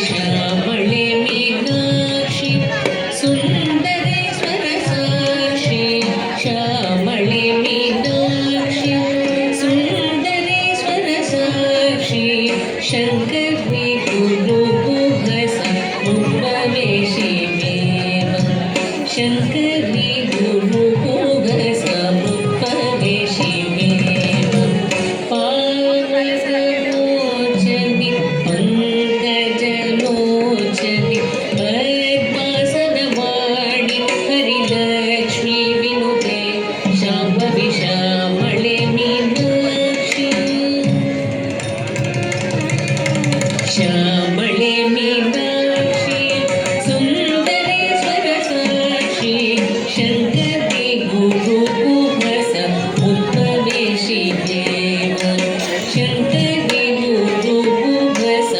श्यामळे Meenakshi Sundareshwar Sakshi श्यामळे Meenakshi Sundareshwar Sakshi शङ्करी गुरुगुहस उपवेशि Meo शङ्करी गुरुगुहस उपवेशि Meo पावसलोचनि पंकजलोचनि पद्मासनवाणि Harilakshmi विनुते Shambhavi श्यामळे Meenakshi श्यामळे Meenakshi Sundareshwar Sakshi शङ्करी गुरुगुहस उपवेशि Meo शङ्करी गुरुगुहस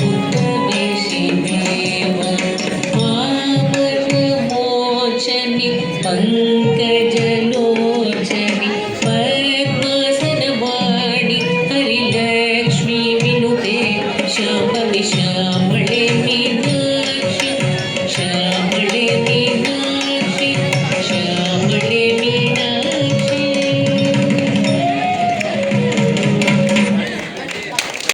उपवेशि Meo पावनमोचनि पंकजलोचनि पद्मासनवाणि Harilakshmi विनुते Shambhavi श्यामळे Meenakshi श्यामळे